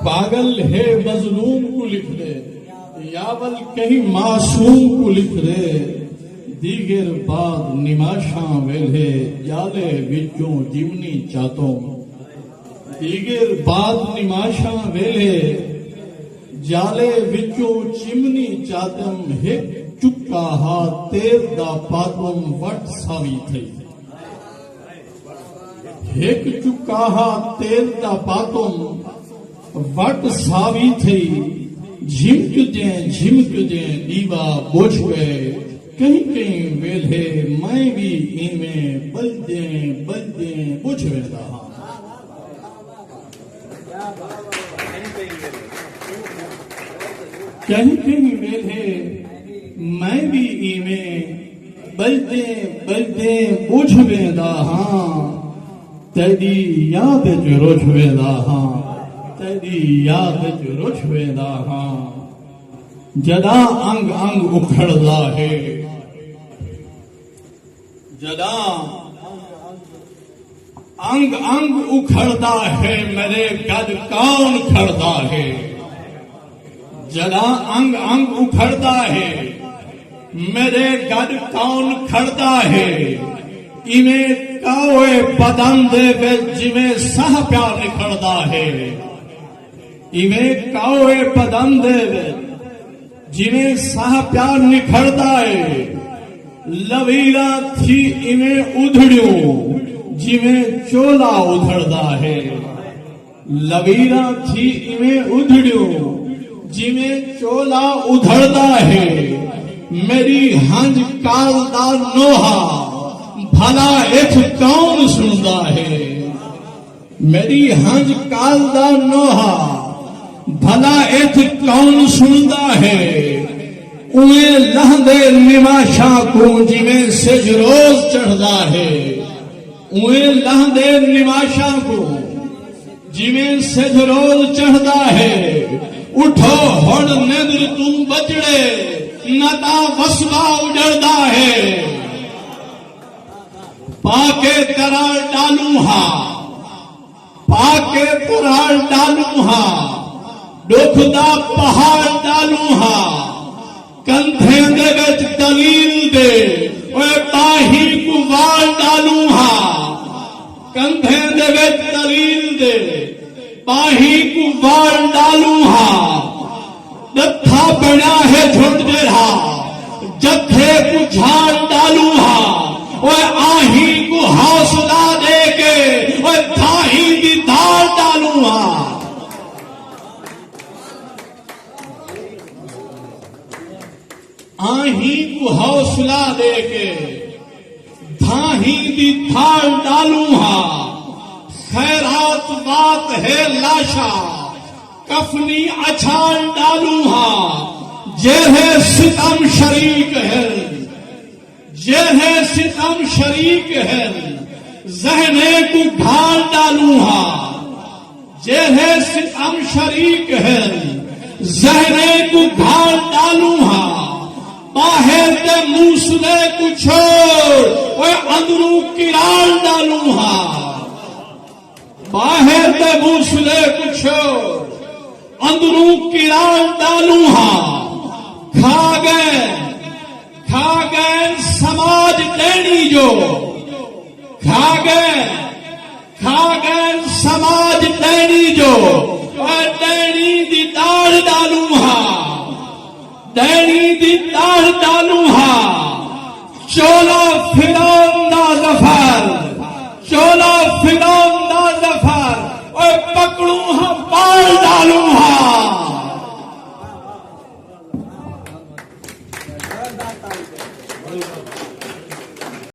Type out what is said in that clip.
पागल है मजलूम को लिख दे, यावल कहीं मासूम को लिख दे। दीगर बाद निमाशा वेले जाले विचों जीवनी चातो। दीगर बाद निमाशा वेले जाले विचों चिमनी चातम। हिक चुका हा तेर दा पातम वट सावी थई। हिक चुका हा तेर दा पातम वट सावी थई। झिमक दे दीवा बोझ गए। कहीं कहीं वेले मैं भी इमें बलदे बुझ वेदा। कहीं कहीं वेले मैं भी इमें बलदे बुझ वेदा। तेरी याद च रुझ वेदा। तेरी याद च रुझ वेदा। जदा अंग अंग उखड़दा है। जदा अंग अंग उखड़दा है मेरे गद कौन खड़दा है। जदा अंग अंग उखड़दा है मेरे गद कौन खड़दा है। इवें कावे बदन दे विच जिवें साह प्यार निखड़दा है। इवें कावे बदन दे विच जिवें साह प्यार निखड़दा है। लवीरा थी इवें उधड़ियो जिवें चोला उधड़दा है। लवीरा थी इवें उधड़ियो जिवें चोला उधड़दा है। मेरी हंज काल दा नोहा भला इथ कौन सुनदा है। मेरी हंज काल दा नोहा भला इथ कौन सुनदा है। उवें लहंदे निमाशा को जिवें सिज रोज चढ़दा है। उवें लहंदे निमाशा को जिवें सिज रोज चढ़दा है। उठो हुण निंद्र तू बजड़े नता वसवा उजड़दा है। पाके करार डालू हा पाके करार डालू हा। दुख दा पहाड़ डालू हा। कंधे दे विच दलील दे ओए बाही को वाल डालू हा। कंधे दे विच दलील दे बाही को वाल डालू हा। दत्था बना है झुंड जेड़ा जत्थे को झाड़ डालू हा। ओए आही को हौसला दे के ओए धाही दी दाल डालू हा। आही को हौसला दे के धाही दी थाल डालू हा। खैरात बात है लाशा कफनी अछाल डालू हा। जेहे सितम शरीक है जेहे सितम शरीक है जहने को ढाल डालू हा। जेहे सितम शरीक है जहने को ढाल डालू हा। बाहर दे मूसले को छोड़ ओए अंदरू किराल डालू हा। बाहर दे मूसले को छोड़ अंदरू किराल डालू हा। खा गए समाज डैनी जो खा गए समाज डैनी जो ओए डैनी दी दाल डालू हा। डैनी दी दाल डालू हा। चोला फिरौन दा ज़फर